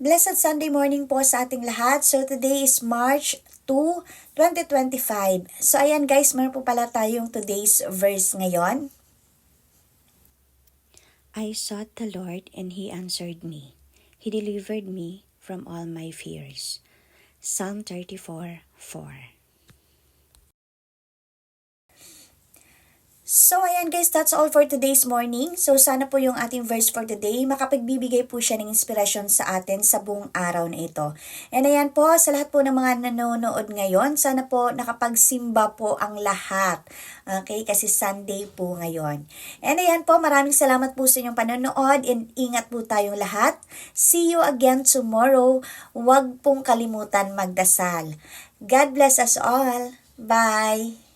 Blessed Sunday morning po sa ating lahat. So today is March 2, 2025. So ayan guys, meron po pala tayong today's verse ngayon. I sought the Lord and He answered me. He delivered me from all my fears. Psalm 34:4. So ayan guys, that's all for today's morning. So sana po yung ating verse for today, makapagbibigay po siya ng inspirasyon sa atin sa buong araw na ito. And ayan po, sa lahat po ng mga nanonood ngayon, sana po nakapagsimba po ang lahat. Okay, kasi Sunday po ngayon. And ayan po, maraming salamat po sa inyong panonood and ingat po tayong lahat. See you again tomorrow. Huwag pong kalimutan magdasal. God bless us all. Bye!